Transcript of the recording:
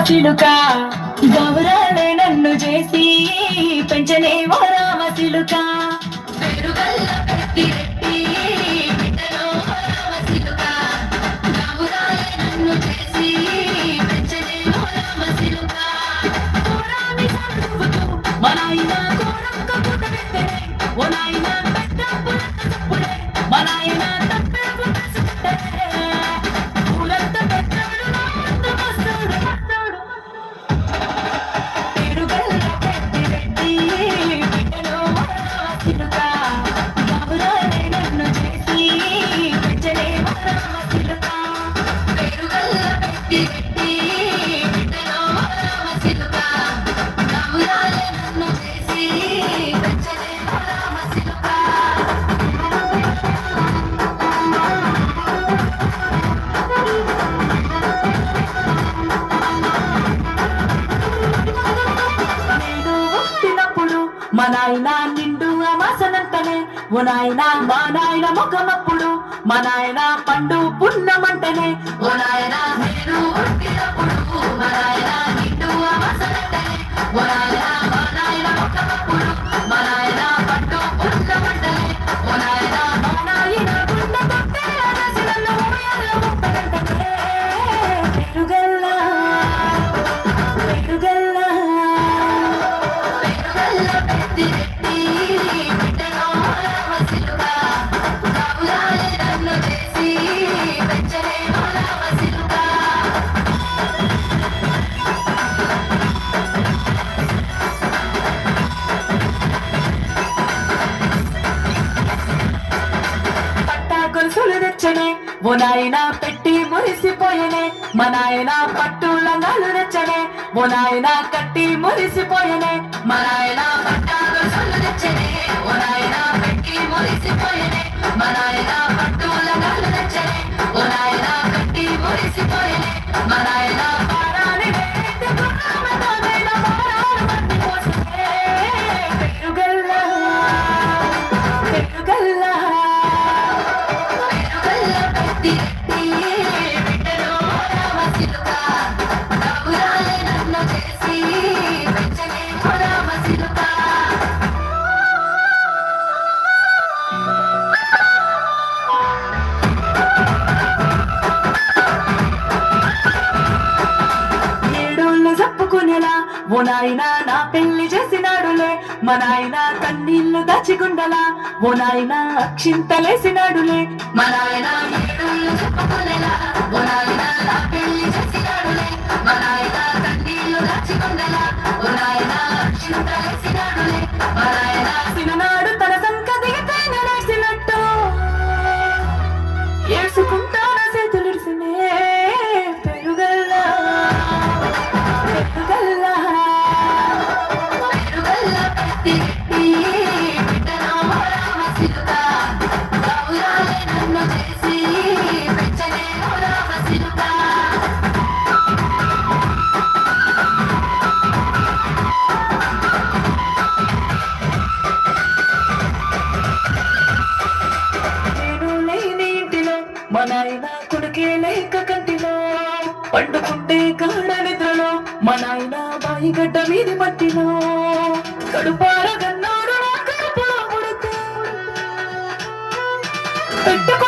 చిలుక గౌరాలే నన్ను చేసి పెంచనే ఓ రామ చిలుక పెరుగల్ల పెట్టి బిడ్డలో రామ చిలుక గౌరాలే నన్ను చేసి పెంచనే ఓ రామ చిలుక కోరాని చదువుతూ మా నాయన కోరక్క పుట్ట పెట్టనే ఓ నాయన పెద్ద పుట్ట తప్పుడే మా నాయన తప్పే పుట్ట సుట్టనే పూలంత పెద్దడు నాంత మస్తాడు పెరుగల్ల పెట్టి బిడ్డలో రామ చిలుక గౌరాలే నన్ను చేసి పెంచనే ఓ రామ చిలుక పెరుగల్ల పెట్టి బిడ్డలో రామ చిలుక గౌరాలే నన్ను చేసి పెంచనే ఓ రామ చిలుక నేను పుట్టినప్పుడు మా నాయన నిండు అమాసనంటనే ఓ నాయన మా నాయన ముఖమప్పుడు మా నాయన పండు పున్నమంటనే ఓ నాయన నేను పుట్టినప్పుడు మా నాయన నిండు అమాసనంటనే ఓ నాయన మా నాయన ముఖమప్పుడు మా నాయన పండు పున్నమంటనే ఓ నాయన మా నాయన గుండె కొట్టే అరసినల్ల ఊయల ముప్పగంటనే పెరుగల్ల పెరుగల్ల పెరుగల్ల పెట్టి బిడ్డలో రామ చిలుక గౌరాలే నన్ను చేసి పెంచనే ఓ రామ చిలుక పట్టా గొలుసులు తెచ్చనే ఓ నాయన పెట్టి మురిసిపోయనే మా నాయన పట్టు లంగాలు తెచ్చనే ఓ నాయన కట్టి మురిసిపోయనే మా నాయన పట్టా గొలుసులు తెచ్చనే ఓ నాయన పెట్టి మురిసిపోయనే మా నాయన పట్టు లంగాలు తెచ్చనే ఓ నాయన కట్టి మురిసిపోయనే మా నాయన పారాని వేటి గుర్రమతో నేను పారాలు పట్టి పోసనే పెరుగల్ల పెరుగల్ల పెరుగల్ల పెట్టి బిడ్డలో రామ చిలుక గౌరాలే నన్ను చేసి పెంచనే ఓ రామ చిలుక ఏడోళ్ళు చెప్పుకునేలా ఓ నాయన నా పెళ్లి చేసినాడులే మా నాయన కన్నీళ్లు దాచిగుండలా ఓ నాయన అక్షింతలేసినాడులే మా నాయన ఏడోళ్ళు చెప్పుకునేలా ఓ నాయన నా పెళ్లి చేసినాడులే మా నాయన కన్నీళ్లు దాచిగుండలా ఓ నాయన అక్షింతలేసినాడులే మా నాయన సిననాడు తన సంక దిగితే నేనేసినట్టు ఏసుకుంటాన చేతులిడిసినే పెరుగల్ల పెరుగల్ల పెరుగల్ల పెట్టి బిడ్డలో రామ చిలుక గౌరాలే నన్ను చేసి పెంచనే ఓ రామ చిలుక నేను లేని ఇంటిలో మా నాయన కొడుకే లేక కంటిలో పండుకుంటే గాఢ నిద్రలో మా నాయన బాయిగడ్డ మీది మట్టిలో కడుపార గన్నాడు నా కడుపులో పుడితే పెట్టుకు